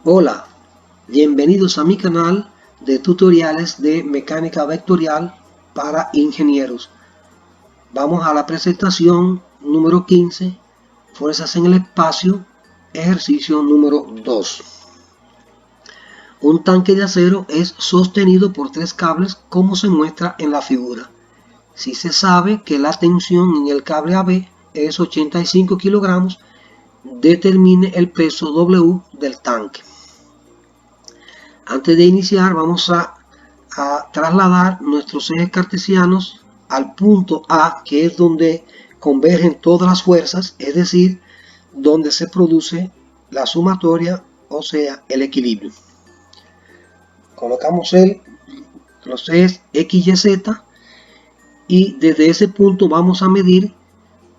Hola, bienvenidos a mi canal de tutoriales de mecánica vectorial para ingenieros. Vamos a la presentación número 15, fuerzas en el espacio, ejercicio número 2. Un tanque de acero es sostenido por 3 cables como se muestra en la figura. Si se sabe que la tensión en el cable AB es 85 kilogramos, determine el peso W del tanque. Antes de iniciar vamos a trasladar nuestros ejes cartesianos al punto A, que es donde convergen todas las fuerzas, es decir, donde se produce la sumatoria, o sea, el equilibrio. Colocamos los ejes X, Y, Z y desde ese punto vamos a medir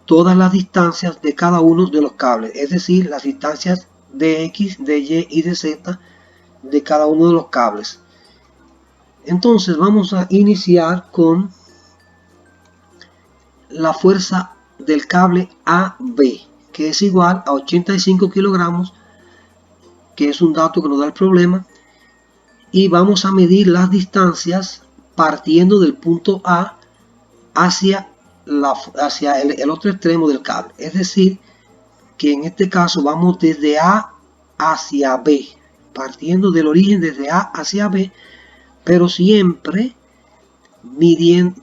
todas las distancias de cada uno de los cables, es decir, las distancias de X, de Y y de Z de cada uno de los cables. Entonces vamos a iniciar con la fuerza del cable AB, que es igual a 85 kilogramos, que es un dato que nos da el problema, y vamos a medir las distancias partiendo del punto A hacia el otro extremo del cable. Es decir, que en este caso vamos desde A hacia B, partiendo del origen desde A hacia B, pero siempre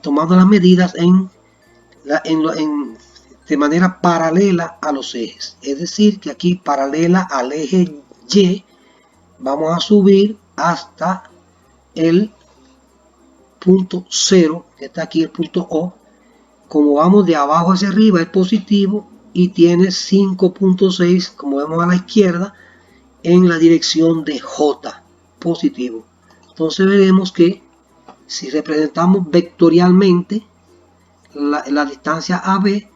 tomando las medidas de manera paralela a los ejes. Es decir, que aquí paralela al eje Y vamos a subir hasta el punto 0, que está aquí el punto O. Como vamos de abajo hacia arriba es positivo y tiene 5.6, como vemos a la izquierda, en la dirección de J, positivo. Entonces veremos que si representamos vectorialmente la distancia AB,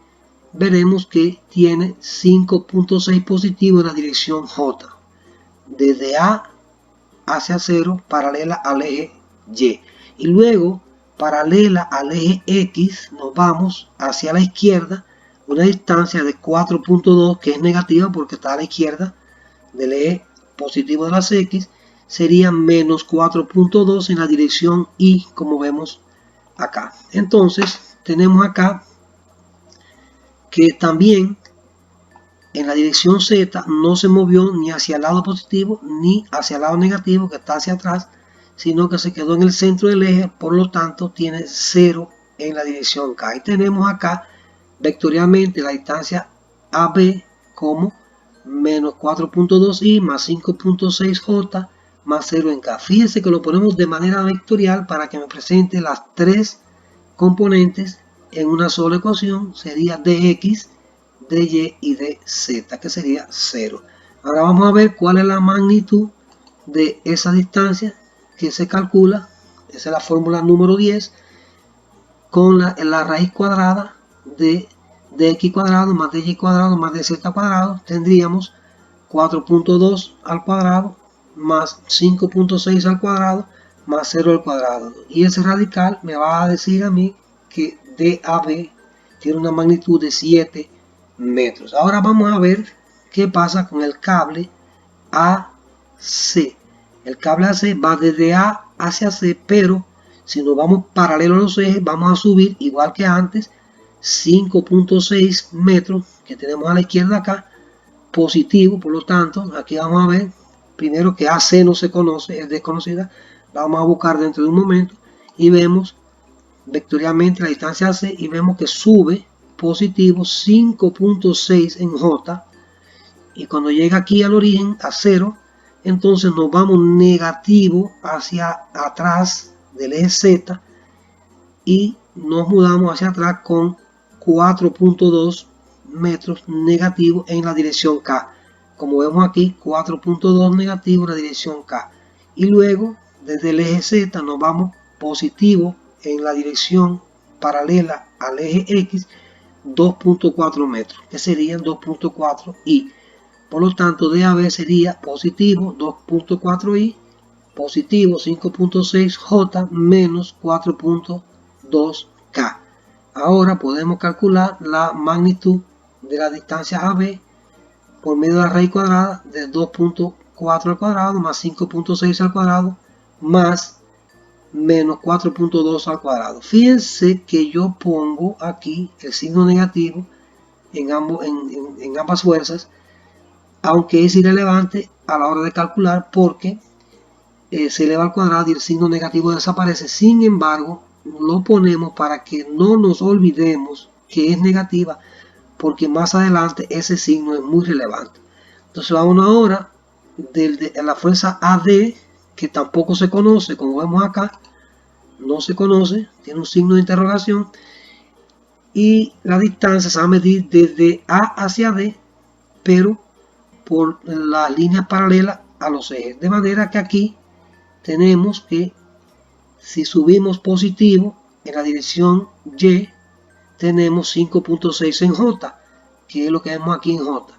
veremos que tiene 5.6 positivo en la dirección J, desde A hacia 0, paralela al eje Y. Y luego, paralela al eje X, nos vamos hacia la izquierda, una distancia de 4.2, que es negativa porque está a la izquierda del eje positivo de las X, sería menos 4.2 en la dirección Y, como vemos acá. Entonces, tenemos acá que también en la dirección Z no se movió ni hacia el lado positivo ni hacia el lado negativo, que está hacia atrás, sino que se quedó en el centro del eje, por lo tanto tiene 0 en la dirección K. Y tenemos acá vectorialmente la distancia AB como menos 4.2i más 5.6j más 0 en K. Fíjense que lo ponemos de manera vectorial para que me presente las 3 componentes en una sola ecuación. Sería dx, dy y dz, que sería 0. Ahora vamos a ver cuál es la magnitud de esa distancia que se calcula. Esa es la fórmula número 10, con la raíz cuadrada de x cuadrado más dy cuadrado más dz cuadrado. Tendríamos 4.2 al cuadrado más 5.6 al cuadrado más 0 al cuadrado. Y ese radical me va a decir a mí que DAB tiene una magnitud de 7 metros. Ahora vamos a ver qué pasa con el cable AC. El cable AC va desde A hacia C, pero si nos vamos paralelo a los ejes, vamos a subir igual que antes 5.6 metros que tenemos a la izquierda acá, positivo. Por lo tanto, aquí vamos a ver primero que AC no se conoce, es desconocida. La vamos a buscar dentro de un momento y vemos vectorialmente la distancia AC y vemos que sube positivo 5.6 en J, y cuando llega aquí al origen a 0, entonces nos vamos negativo hacia atrás del eje Z y nos mudamos hacia atrás con 4.2 metros negativo en la dirección K. Como vemos aquí, 4.2 negativo en la dirección K. Y luego, desde el eje Z nos vamos positivo en la dirección paralela al eje X, 2.4 metros, que serían 2.4 i. Por lo tanto, DAB sería positivo 2.4i, positivo 5.6j menos 4.2k. Ahora podemos calcular la magnitud de la distancia AB por medio de la raíz cuadrada de 2.4 4 al cuadrado más 5.6 al cuadrado más menos 4.2 al cuadrado. Fíjense que yo pongo aquí el signo negativo en ambas fuerzas, aunque es irrelevante a la hora de calcular porque se eleva al cuadrado y el signo negativo desaparece. Sin embargo, lo ponemos para que no nos olvidemos que es negativa, porque más adelante ese signo es muy relevante. Entonces vamos ahora de la fuerza AD, que tampoco se conoce, como vemos acá, no se conoce, tiene un signo de interrogación, y la distancia se va a medir desde A hacia D, pero por las líneas paralelas a los ejes. De manera que aquí tenemos que si subimos positivo en la dirección Y, tenemos 5.6 en J, que es lo que vemos aquí en J.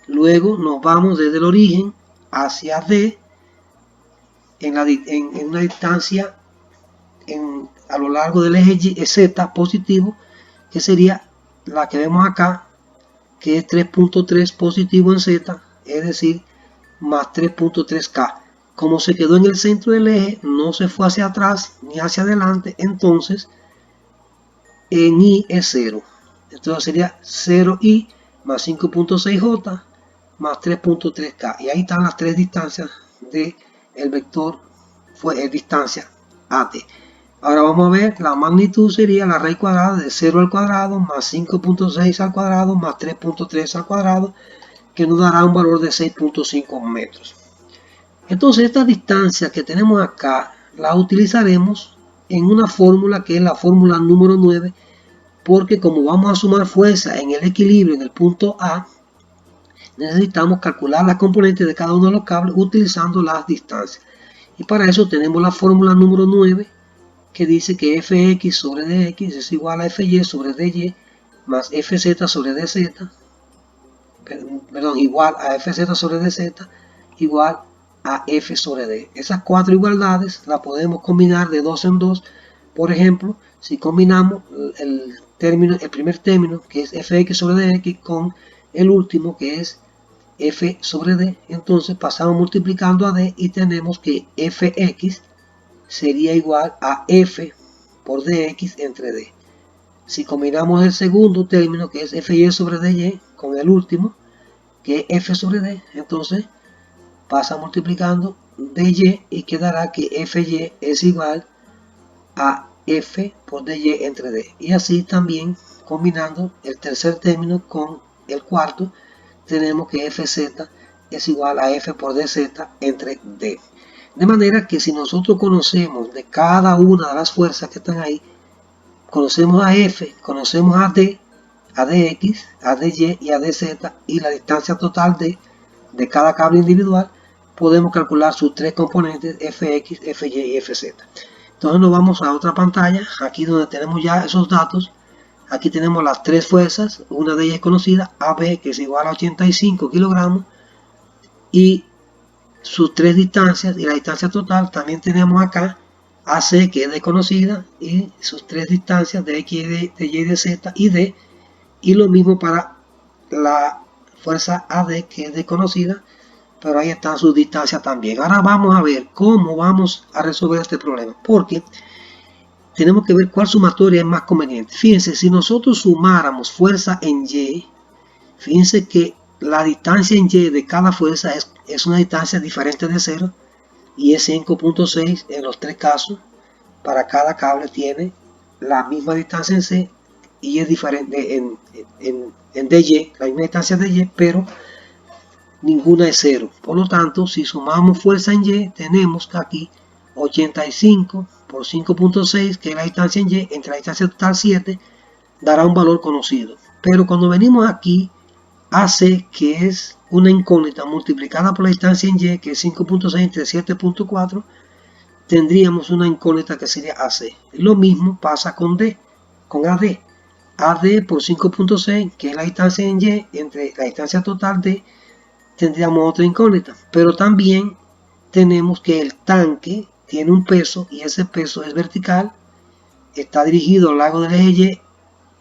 Luego nos vamos desde el origen hacia D en una distancia a lo largo del eje Z positivo, que sería la que vemos acá, que es 3.3 positivo en Z, es decir, más 3.3K. Como se quedó en el centro del eje, no se fue hacia atrás ni hacia adelante, entonces en I es 0. Entonces sería 0I más 5.6J más 3.3K. Y ahí están las tres distancias del vector distancia AT. Ahora vamos a ver, la magnitud sería la raíz cuadrada de 0 al cuadrado más 5.6 al cuadrado más 3.3 al cuadrado, que nos dará un valor de 6.5 metros. Entonces esta distancia que tenemos acá la utilizaremos en una fórmula que es la fórmula número 9, porque como vamos a sumar fuerza en el equilibrio en el punto A, necesitamos calcular las componentes de cada uno de los cables utilizando las distancias. Y para eso tenemos la fórmula número 9, que dice que Fx sobre Dx es igual a Fy sobre Dy más Fz sobre Dz, igual a Fz sobre Dz igual a F sobre D. Esas cuatro igualdades las podemos combinar de dos en dos. Por ejemplo, si combinamos el primer término, que es Fx sobre Dx, con el último, que es F sobre D, entonces pasamos multiplicando a D y tenemos que Fx sería igual a F por Dx entre D. Si combinamos el segundo término, que es Fy sobre Dy, con el último, que es F sobre D, entonces pasa multiplicando dy y quedará que Fy es igual a F por dy entre D. Y así también combinando el tercer término con el cuarto, tenemos que Fz es igual a F por dz entre D. De manera que si nosotros conocemos de cada una de las fuerzas que están ahí, conocemos a F, conocemos a D, a Dx, a Dy y a Dz y la distancia total de cada cable individual, podemos calcular sus tres componentes Fx, Fy y Fz. Entonces nos vamos a otra pantalla, aquí donde tenemos ya esos datos. Aquí tenemos las tres fuerzas, una de ellas es conocida, AB, que es igual a 85 kilogramos, y sus tres distancias y la distancia total. También tenemos acá AC, que es desconocida, y sus tres distancias de X, de Y, de Z y D, y lo mismo para la fuerza AD, que es desconocida, pero ahí están sus distancias también. Ahora vamos a ver cómo vamos a resolver este problema, porque tenemos que ver cuál sumatoria es más conveniente. Fíjense, si nosotros sumáramos fuerza en Y, fíjense que la distancia en Y de cada fuerza es una distancia diferente de 0 y es 5.6 en los tres casos. Para cada cable tiene la misma distancia en C y es diferente en dy, la misma distancia de Y, pero ninguna es 0. Por lo tanto, si sumamos fuerza en Y, tenemos que aquí 85 por 5.6, que es la distancia en Y, entre la distancia total 7, dará un valor conocido. Pero cuando venimos aquí, AC, que es una incógnita, multiplicada por la distancia en Y, que es 5.6 entre 7.4, tendríamos una incógnita que sería AC. Lo mismo pasa con D, con AD. AD por 5.6, que es la distancia en Y, entre la distancia total D, tendríamos otra incógnita. Pero también tenemos que el tanque tiene un peso y ese peso es vertical, está dirigido a lo largo del eje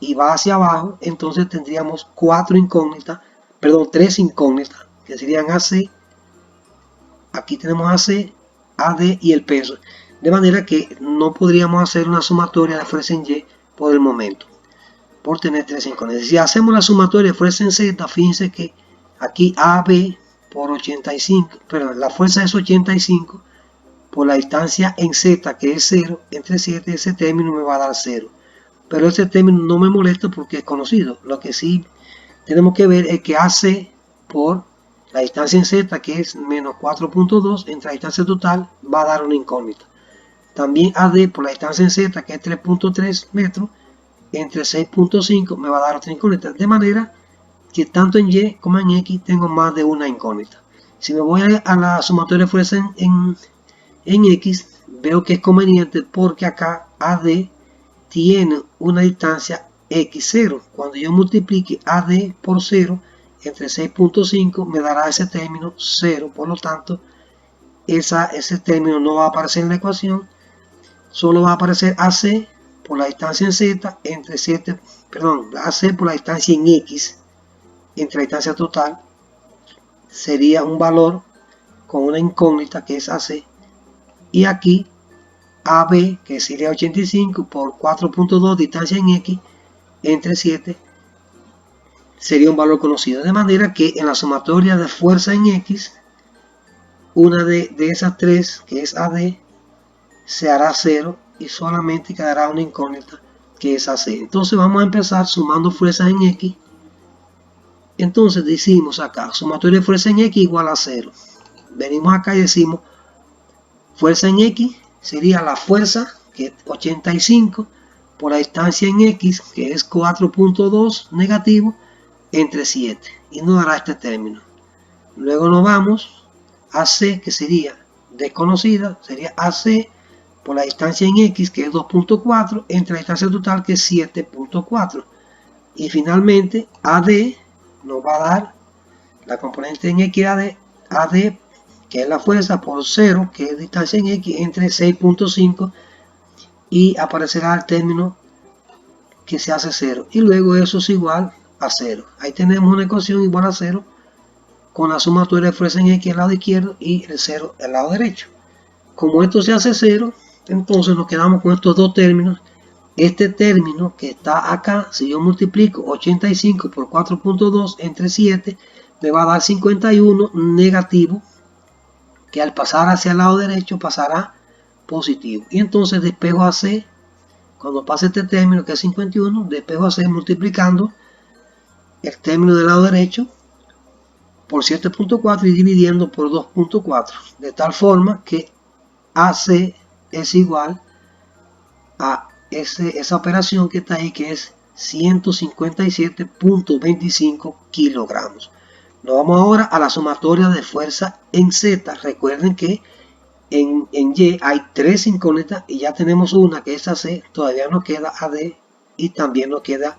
Y va hacia abajo, entonces tendríamos tres incógnitas, que serían AC, aquí tenemos AC, AD y el peso. De manera que no podríamos hacer una sumatoria de fuerza en Y por el momento, por tener 3 incógnitas. Si hacemos la sumatoria de fuerza en Z, fíjense que aquí AB por 85, pero la fuerza es 85 por la distancia en Z, que es 0, entre 7, ese término me va a dar 0. Pero ese término no me molesta porque es conocido. Lo que sí tenemos que ver es que AC por la distancia en Z, que es menos 4.2, entre la distancia total, va a dar una incógnita. También AD por la distancia en Z, que es 3.3 metros, entre 6.5 me va a dar otra incógnita. De manera que tanto en Y como en X tengo más de una incógnita. Si me voy a la sumatoria de fuerza en X, veo que es conveniente porque acá AD tiene una distancia X0. Cuando yo multiplique AD por 0 entre 6.5 me dará ese término 0. Por lo tanto, ese término no va a aparecer en la ecuación. Solo va a aparecer AC por la distancia en Z entre 7, perdón, AC por la distancia en X entre la distancia total. Sería un valor con una incógnita que es AC. Y aquí AB, que sería 85 por 4.2 distancia en X entre 7, sería un valor conocido. De manera que en la sumatoria de fuerza en X, una de esas tres, que es AD, se hará 0 y solamente quedará una incógnita que es AC. Entonces vamos a empezar sumando fuerzas en X. Entonces decimos acá, sumatoria de fuerza en X igual a 0. Venimos acá y decimos, fuerza en X sería la fuerza, que es 85, por la distancia en X, que es 4.2 negativo, entre 7. Y nos dará este término. Luego nos vamos a C, que sería desconocida, sería AC por la distancia en X, que es 2.4, entre la distancia total, que es 7.4. Y finalmente AD nos va a dar la componente en X AD, que es la fuerza, por 0, que es distancia en X, entre 6.5, y aparecerá el término que se hace 0. Y luego eso es igual a 0. Ahí tenemos una ecuación igual a 0, con la sumatoria de fuerza en X al lado izquierdo y el 0 al lado derecho. Como esto se hace 0, entonces nos quedamos con estos dos términos. Este término que está acá, si yo multiplico 85 por 4.2 entre 7, me va a dar 51 negativo, que al pasar hacia el lado derecho pasará positivo. Y entonces despejo a C, cuando pase este término que es 51, despejo a C multiplicando el término del lado derecho por 7.4 y dividiendo por 2.4, de tal forma que AC es igual a esa operación que está ahí, que es 157.25 kilogramos. Nos vamos ahora a la sumatoria de fuerza en Z. Recuerden que en Y hay 3 incógnitas y ya tenemos una que es AC, todavía nos queda AD y también nos queda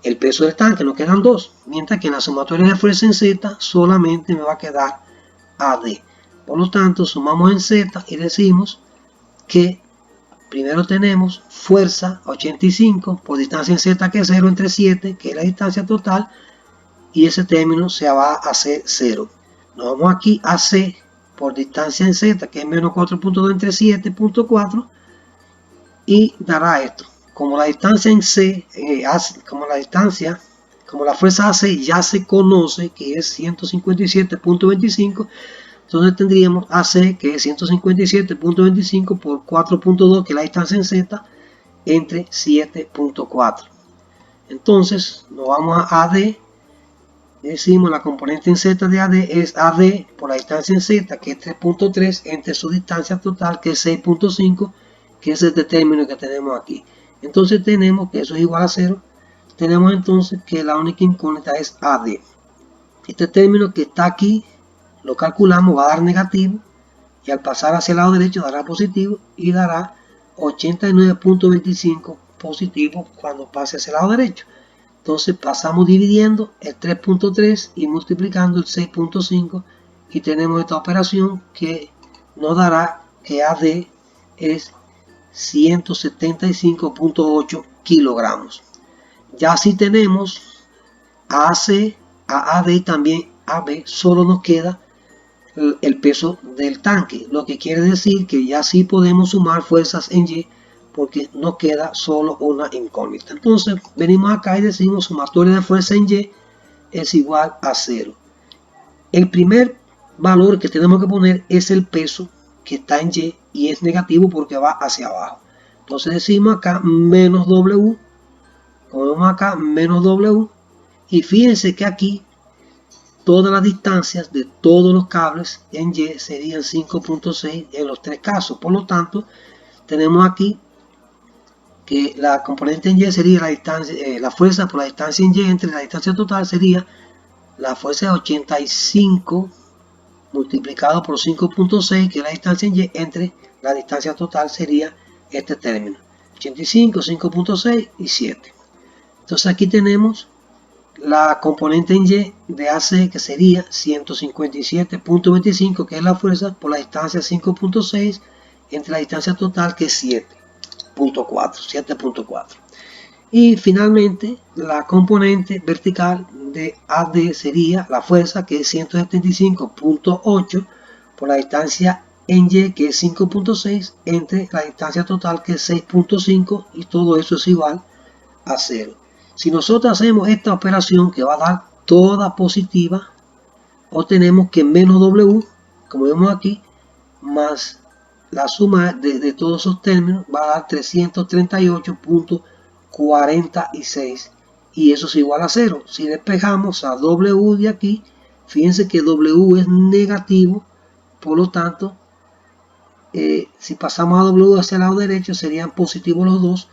el peso del tanque, nos quedan 2, mientras que en la sumatoria de fuerza en Z solamente me va a quedar AD. Por lo tanto, sumamos en Z y decimos que primero tenemos fuerza 85 por distancia en Z, que es 0 entre 7, que es la distancia total, y ese término se va a hacer 0. Nos vamos aquí a C por distancia en Z, que es menos 4.2 entre 7.4, y dará esto. Como la distancia en C, como la fuerza AC ya se conoce, que es 157.25, entonces tendríamos AC, que es 157.25 por 4.2, que es la distancia en Z, entre 7.4. Entonces nos vamos a AD. Decimos la componente en Z de AD es AD por la distancia en Z, que es 3.3, entre su distancia total, que es 6.5, que es este término que tenemos aquí. Entonces tenemos que eso es igual a 0. Tenemos entonces que la única incógnita es AD. Este término que está aquí lo calculamos, va a dar negativo, y al pasar hacia el lado derecho dará positivo y dará 89.25 positivo cuando pase hacia el lado derecho. Entonces pasamos dividiendo el 3.3 y multiplicando el 6.5 y tenemos esta operación que nos dará que AD es 175.8 kilogramos. Ya si tenemos AC, a AD y también AB, solo nos queda el peso del tanque, lo que quiere decir que ya sí podemos sumar fuerzas en Y porque nos queda solo una incógnita. Entonces venimos acá y decimos sumatoria de fuerza en Y es igual a 0. El primer valor que tenemos que poner es el peso que está en Y es negativo porque va hacia abajo. Entonces decimos acá menos W, como vemos acá menos W, y fíjense que aquí todas las distancias de todos los cables en Y serían 5.6 en los tres casos. Por lo tanto, tenemos aquí que la componente en Y sería la distancia, la fuerza por la distancia en Y entre la distancia total sería la fuerza de 85 multiplicado por 5.6, que es la distancia en Y, entre la distancia total sería este término. 85, 5.6 y 7. Entonces aquí tenemos la componente en Y de AC, que sería 157.25, que es la fuerza por la distancia 5.6 entre la distancia total, que es 7.4. Y finalmente la componente vertical de AD sería la fuerza, que es 175.8 por la distancia en Y, que es 5.6 entre la distancia total, que es 6.5, y todo eso es igual a 0. Si nosotros hacemos esta operación, que va a dar toda positiva, obtenemos que menos W, como vemos aquí, más la suma de todos esos términos va a dar 338.46, y eso es igual a 0. Si despejamos a W de aquí, fíjense que W es negativo, por lo tanto, si pasamos a W hacia el lado derecho, serían positivos los dos,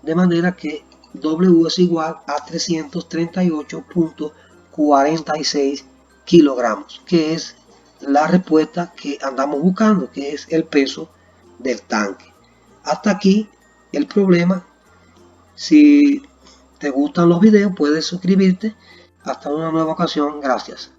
de manera que W es igual a 338.46 kilogramos, que es la respuesta que andamos buscando, que es el peso del tanque. Hasta aquí el problema. Si te gustan los videos, puedes suscribirte. Hasta una nueva ocasión. Gracias.